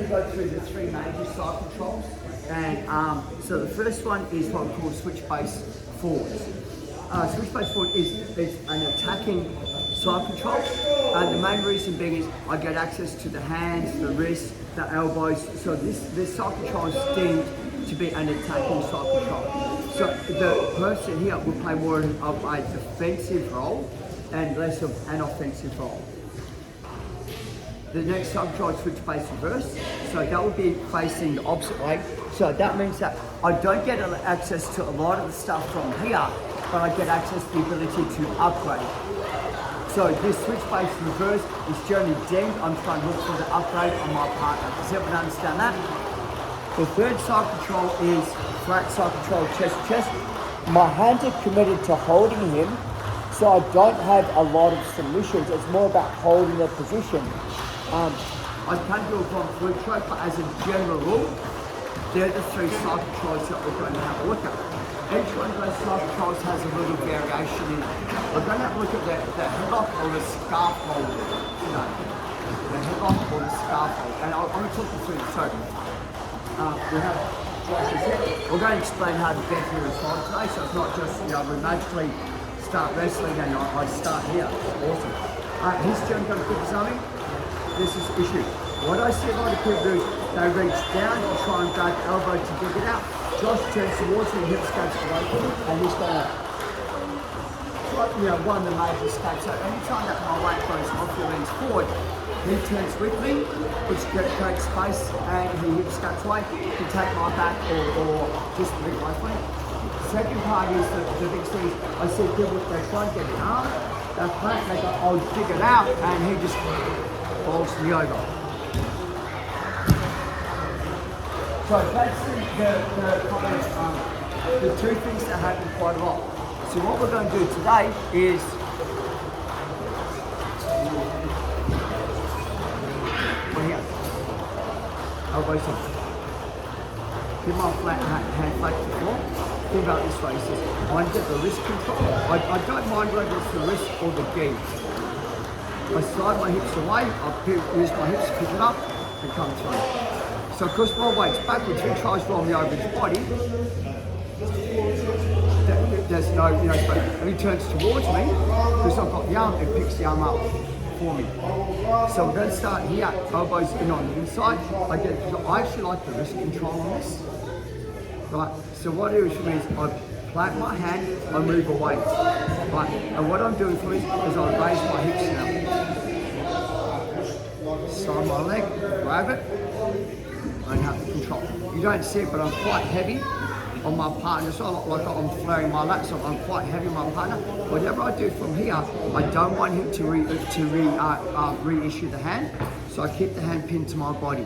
We go through the three major side controls, and so the first one is what we call switch base forwards. Switch base forward is an attacking side control, and the main reason being is I get access to the hands, the wrists, the elbows. So this side control is deemed to be an attacking side control. So the person here will play more of a defensive role and less of an offensive role. The next side control is switch base reverse, so that will be facing the opposite way. So that means that I don't get access to a lot of the stuff from here, but I get access to the ability to upgrade. So this switch base reverse is generally deemed I'm trying to look for the upgrade on my partner. Does everyone understand that? The third side control is flat side control, chest to chest. My hands are committed to holding him, so I don't have a lot of submissions. It's more about holding the position. I can do a front flute choke, but as a general rule, they're the three side controls that we're going to have a look at. Each one of those side controls has a little variation in it. We're going to have a look at the headlock or the scarf hold today. The headlock or the scarf hold. And I'm going to talk you through the so we have Josh's head. We're going to explain how to get here and side today, so it's not just, we magically start wrestling and I start here. Awesome. He's going to put something. This is the issue. What I see a lot of people do is they reach down to try and grab the elbow to dig it out. Josh turns towards me, hips goes away from him, and he's going to, one of the major escapes. So anytime that my weight goes off your leans forward, he turns with me, which creates space, and he hips goes away to take my back or just move away from me. The second part is the big thing. I see people, they try and get an arm, they flat, they go, I'll dig it out, and he just falls me over. So that's the two things that happen quite a lot. So what we're going to do today is here. Elbows in. Keep my flat hand flat to the floor. Think about this way. He says, I want to get the wrist control. I don't mind whether it's the wrist or the gi. I slide my hips away, I use my hips to pick it up and come through. So because my weight's backwards, he tries to roll me over his body. There's no, space. And he turns towards me, because I've got the arm, it picks the arm up for me. So we're going to start here, elbows in on the inside. I actually like the wrist control on this. Right, so what I do for me is I plant my hand, I move away. Right, and what I'm doing for me is I raise my hips now. Slide my leg, grab it, and have the control. You don't see it, but I'm quite heavy on my partner. It's not like I'm flaring my lats, so I'm quite heavy on my partner. Whatever I do from here, I don't want him to reissue the hand, so I keep the hand pinned to my body.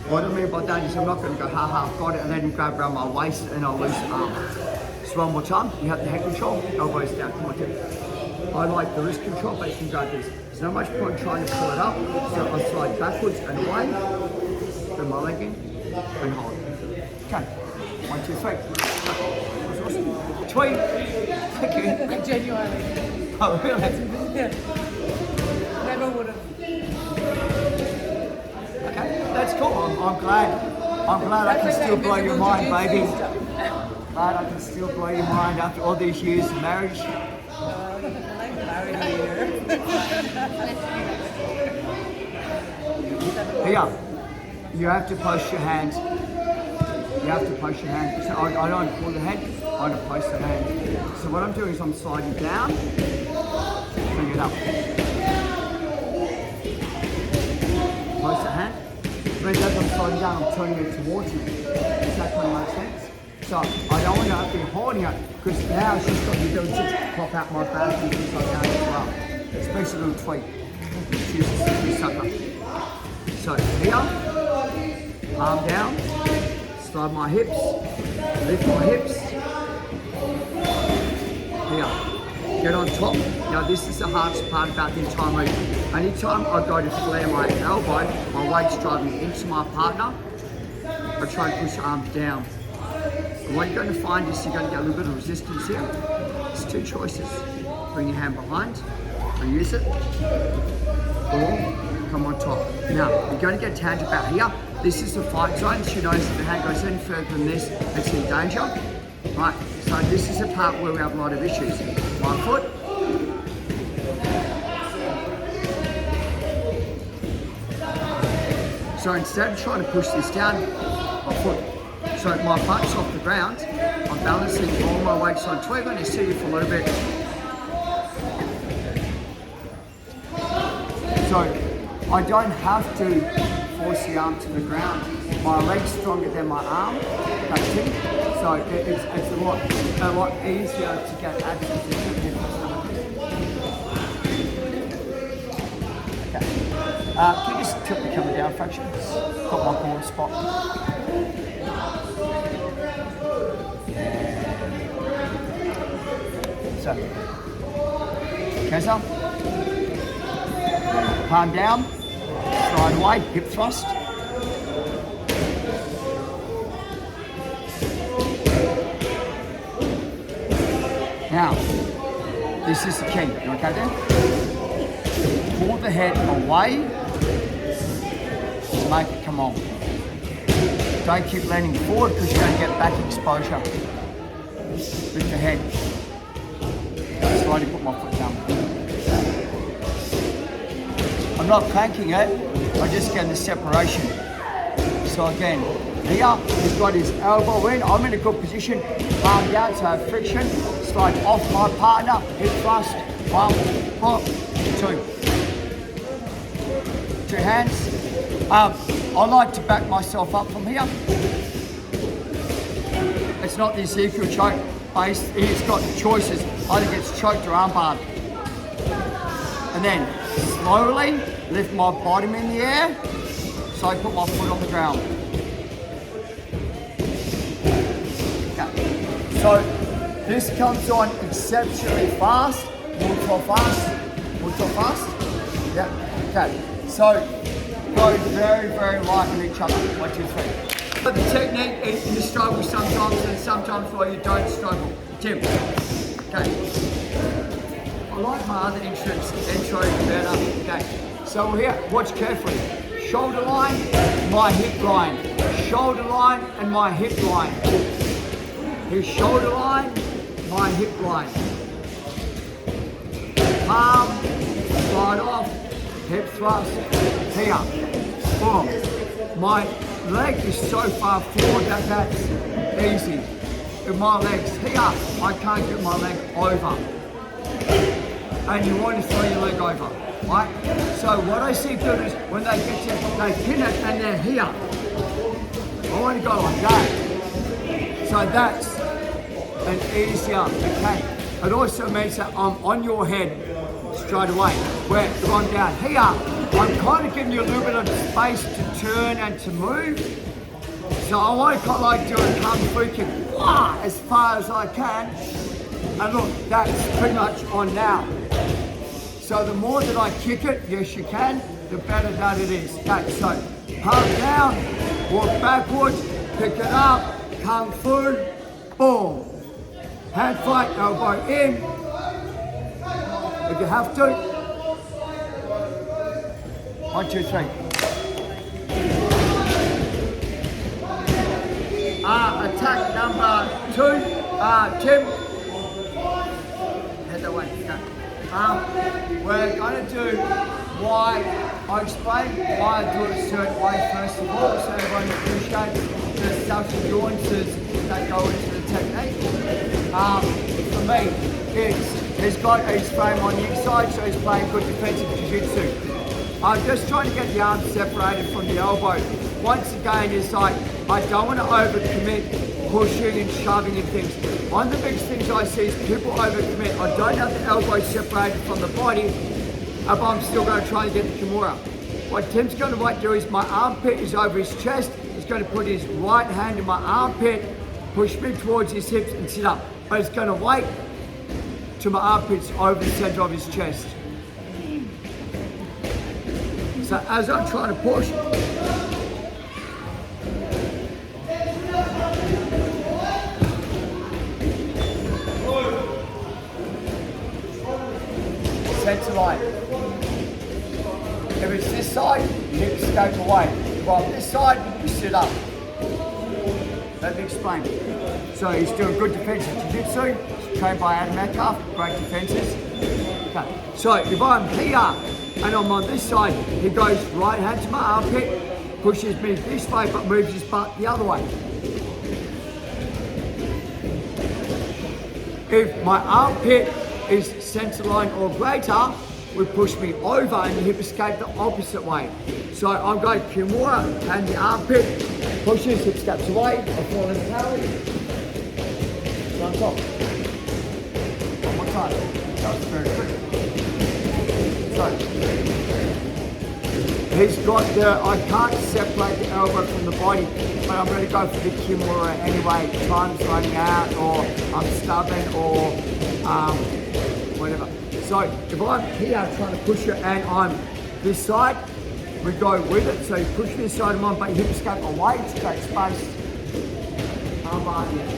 What I mean by that is I'm not going to go, I've got it, and then grab around my waist and I'll lose the arm. So one more time, you have the head control, elbows down, come on, I like the wrist control, but you can grab this. There's not much point trying to pull it up, so I slide backwards and away, bring my leg in, and hold it. Okay, 1, 2, 3. That's awesome. Tweet. Thank you. Genuinely. Oh, really? Yeah. Never would have. Okay, that's cool. I'm glad I can still blow your mind, baby. Glad I can still blow your mind after all these years of marriage. I'm married here. Here, you have to post your hands. You have to post your hand. So I don't pull the head, I don't post the hand. So what I'm doing is I'm sliding down, bring it up. Post the hand. When as I'm sliding down, I'm turning it towards me. Does that kind of make sense? So I don't want to have to be holding it, because now it's just got the ability to pop out my back and things like that as well. Especially a little tweak. She's a slippery sucker. So here, arm down, slide my hips, lift my hips. Here, get on top. Now this is the hardest part about the entire movement. Anytime I go to flare my elbow, my weight's driving into my partner, I try and push the arm down. And what you're going to find is you're going to get a little bit of resistance here. There's two choices. Bring your hand behind, and use it, or come on top. Now, you're going to get tagged about here. This is the fight zone. She knows if the hand goes any further than this, it's in danger. Right, so this is the part where we have a lot of issues. 1 foot. So instead of trying to push this down, my foot. So my butt's off the ground, I'm balancing all my weight. So I'm going to see you for a little bit. So I don't have to force the arm to the ground. My leg's stronger than my arm, that's it. So it's a lot easier to get access to the hip. Okay. Can you just tilt the camera down a fraction? Got my corner spot. So, Keza, palm down, slide away, hip thrust. Now, this is the key. You okay there? Pull the head away to make it come on. Don't keep leaning forward because you're going to get back exposure with the head. Slowly put my foot down. I'm not cranking it, I'm just getting the separation. So again, here he's got his elbow in, I'm in a good position, palm down, so I have friction, slide off my partner, hip thrust, 1, 2. 2 hands. I like to back myself up from here. It's not the Ezekiel choke base, he's got choices. Either gets choked or armbarred. And then slowly lift my bottom in the air, so I put my foot on the ground. Okay. So this comes on exceptionally fast. Multiple fast. Yeah. Okay. So go very, very light on each other. 1, 2, 3. But the technique is you struggle sometimes, and sometimes where you don't struggle. Tim. Okay. I like my other intro better. Okay. So we're here. Watch carefully. Shoulder line, my hip line. Shoulder line and my hip line. Here's shoulder line, my hip line. Palm, slide off, hip thrust, here. Boom. My leg is so far forward that that's easy. With my legs here, I can't get my leg over. And you want to throw your leg over, right? So what I see good is when they get to, they pin it and they're here. I want to go like that. So that's an easier mechanic. It also means that I'm on your head straight away. Where if I'm down here, I'm kind of giving you a little bit of space to turn and to move. So I want to kind of like do a kung fu kick as far as I can. And look, that's pretty much on now. So the more that I kick it, yes you can, the better that it is. Okay, so palm down, walk backwards, pick it up, kung fu, boom. Hand fight, elbow in. If you have to. 1, 2, 3. Attack number 2, Tim. Head that way. Okay. We're going to do why, I'll explain why I do it a certain way first of all, so everyone appreciates the subtle nuances that go into the technique. For me, he's got his frame on the inside, so he's playing good defensive jiu-jitsu. I'm just trying to get the arm separated from the elbow. Once again, it's like, I don't want to overcommit, pushing and shoving and things. One of the biggest things I see is people overcommit. I don't have the elbow separated from the body, but I'm still going to try and get the Kimura. What Tim's going to do is my armpit is over his chest. He's going to put his right hand in my armpit, push me towards his hips and sit up. But he's going to wait till my armpit's over the center of his chest. So as I'm trying to push, center line. If it's this side, escape away. If I'm this side, you sit up. Let me explain. So he's doing good defensive jiu-jitsu, trained by Adam Metcalf, great defenses. Okay. So if I'm here and I'm on this side, he goes right hand to my armpit, pushes me this way but moves his butt the other way. If my armpit is centre line or greater, would push me over and the hip escape the opposite way. So I'm going Kimura and the armpit pushes, hip steps away, I fall in parallel. On top. One more time. That was very quick. So he's got I can't separate the elbow from the body, but I'm going to go for the Kimura anyway. Time's running out, or I'm stubborn, or whatever. So if I'm here trying to push it and I'm this side, we go with it. So you push this side of mine, but you hip escape away to create space. Armbar here.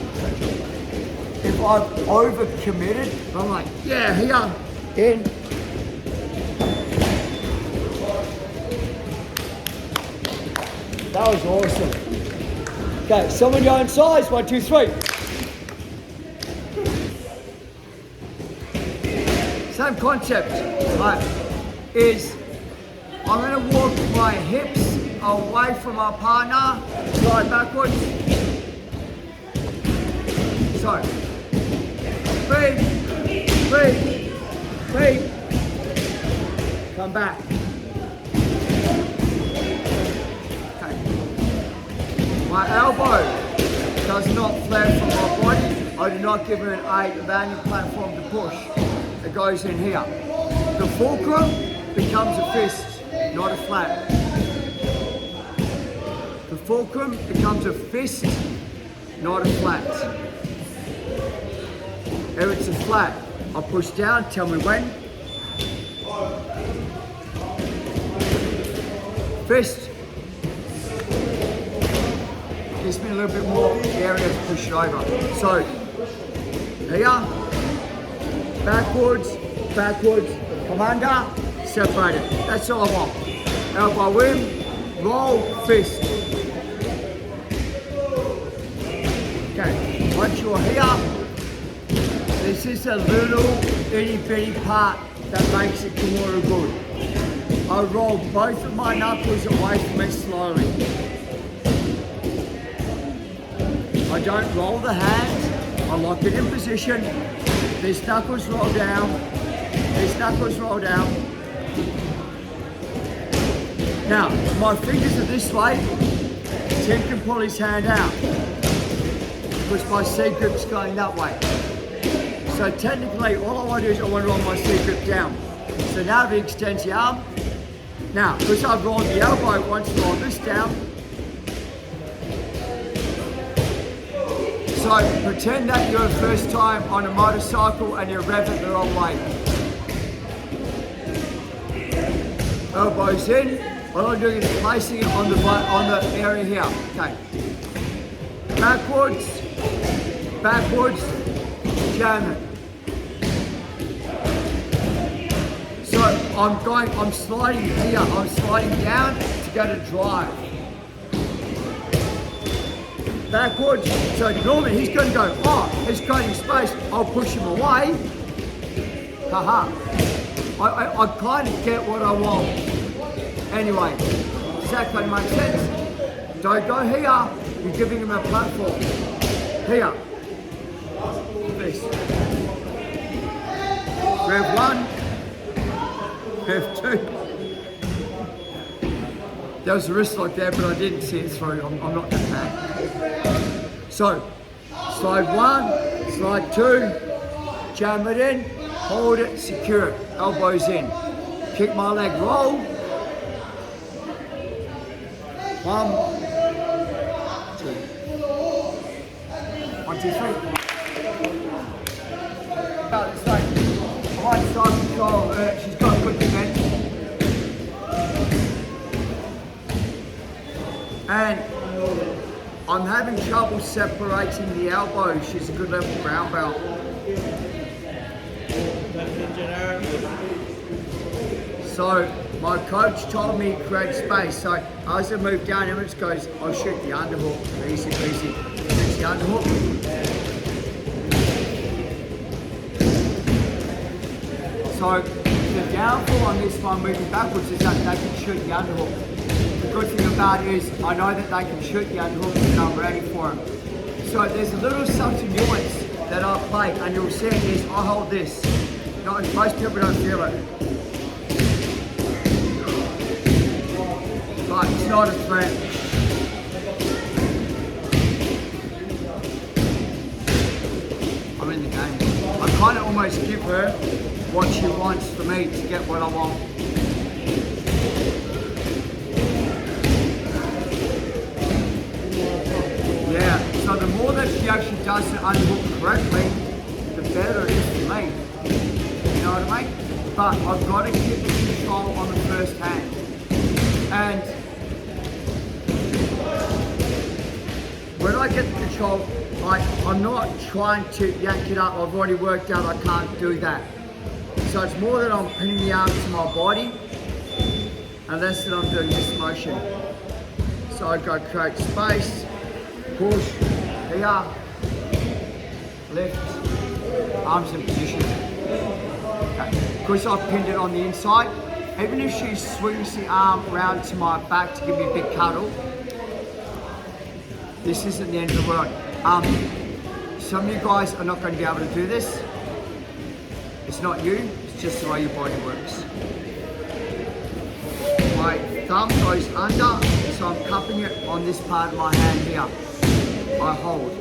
If I'm over-committed, I'm like, yeah, here, in. That was awesome. Okay, someone your own size, 1, 2, 3. Same concept, right, is I'm going to walk my hips away from my partner, slide backwards. So, breathe, come back. Okay. My elbow does not flare from my body. I do not give it a landing platform to push. It goes in here. The fulcrum becomes a fist, not a flat. The fulcrum becomes a fist, not a flat. If it's a flat, I'll push down, tell me when. Fist. Gives me a little bit more area to push it over. So, here, backwards, come under, separate it. That's all I want. Elbow in, roll, fist. Okay, once you're here, this is a little itty bitty part that makes it Kimura good. I roll both of my knuckles away from it slowly. I don't roll the hands, I lock it in position. These knuckles roll down, these knuckles roll down. Now, my fingers are this way, Tim can pull his hand out, because my C grip's going that way. So technically, all I want to do is I want to roll my C grip down. So now he extends the arm. Now, because I've rolled the elbow, I want to roll this down. So pretend that you're first time on a motorcycle and you're revving the wrong way. Elbows in. What I'm doing is placing it on the area here. Okay. Backwards, jam it. So I'm sliding here, I'm sliding down to go to drive. Backwards, so normally he's going to go, oh, he's creating space, I'll push him away. Haha. I kind of get what I want. Anyway, does that kind of make sense? Don't go here, you're giving him a platform. Here. This. Rev 1. Rev 2. There was a wrist lock there, but I didn't see it through. I'm not that bad. So, slide 1, slide 2, jam it in, hold it, secure it, elbows in. Kick my leg, roll. 1, 2. 1, 2, 3. It's like high side control, she's got good defense. And I'm having trouble separating the elbow. She's a good level brown belt. So my coach told me create space. So as I move down, Emmett goes, I'll shoot the underhook. Easy peasy. Shoots the underhook. So the downfall on this one moving backwards is that they can shoot the underhook. The good thing about it is I know that they can shoot the underhook and I'm ready for them. So there's a little subtle nuance that I play, and you'll see it is I hold this. Most people don't feel it. But it's not a threat. I'm in the game. I kind of almost give her what she wants for me to get what I want. Yeah, so the more that she actually does the underhook correctly, the better it is for me. You know what I mean? But I've got to keep the control on the first hand. And when I get the control, I'm not trying to yank it up. I've already worked out I can't do that. So it's more that I'm pinning the arm to my body, and less that I'm doing this motion. So I go create space, push, here, lift, arms in position. Okay. Because I've pinned it on the inside, even if she swings the arm round to my back to give me a big cuddle, this isn't the end of the world. Some of you guys are not going to be able to do this. It's not you, it's just the way your body works. My thumb goes under, so I'm cupping it on this part of my hand here. I hold.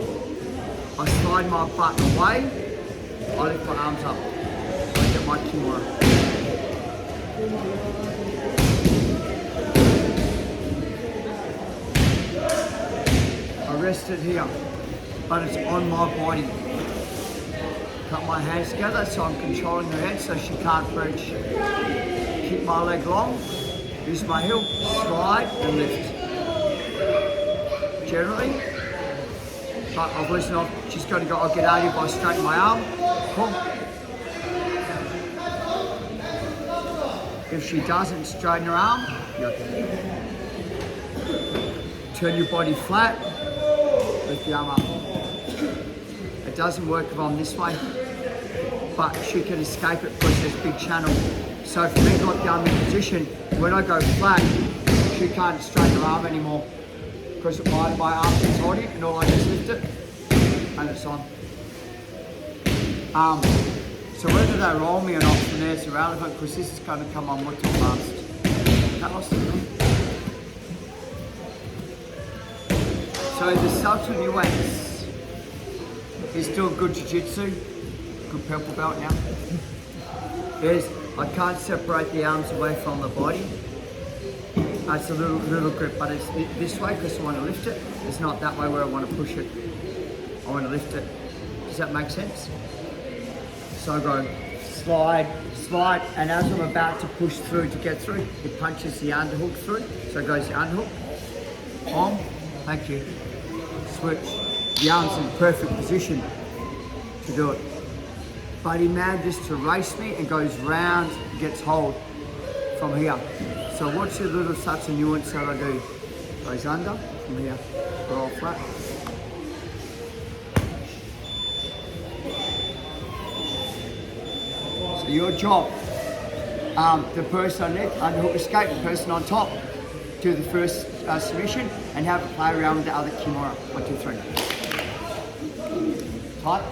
I slide my butt away, I lift my arms up. I get my Kimura. I rest it here, but it's on my body. Cut my hands together so I'm controlling her head so she can't reach. Keep my leg long, use my heel, slide and lift. Generally, but I've listened off, she's got to go, I'll get out of here by straightening my arm. Pull. If she doesn't straighten her arm, turn your body flat, lift the arm up. It doesn't work if I'm this way, but she can escape it because there's a big channel. So for me, like the arm in position, when I go flat, she can't straighten her arm anymore because my arm is holding and all I do is lift it and it's on. So whether they roll me or not from there is irrelevant because this is going to come on much too fast. So the subtle nuance is still good jiu-jitsu, good purple belt now. Is I can't separate the arms away from the body. It's a little grip, but it's this way because I want to lift it. It's not that way where I want to push it. I want to lift it. Does that make sense? So I go slide, slide, and as I'm about to push through to get through, it punches the underhook through. So it goes the underhook, on, thank you, switch. The arm's in perfect position to do it. But he manages to race me and goes round, gets hold from here. So watch the little such a nuance that I do. Goes under, from here, roll flat. So your job, the person on neck, underhook escape, the person on top, do the first submission and have it play around with the other Kimura. 1, 2, 3. Tight.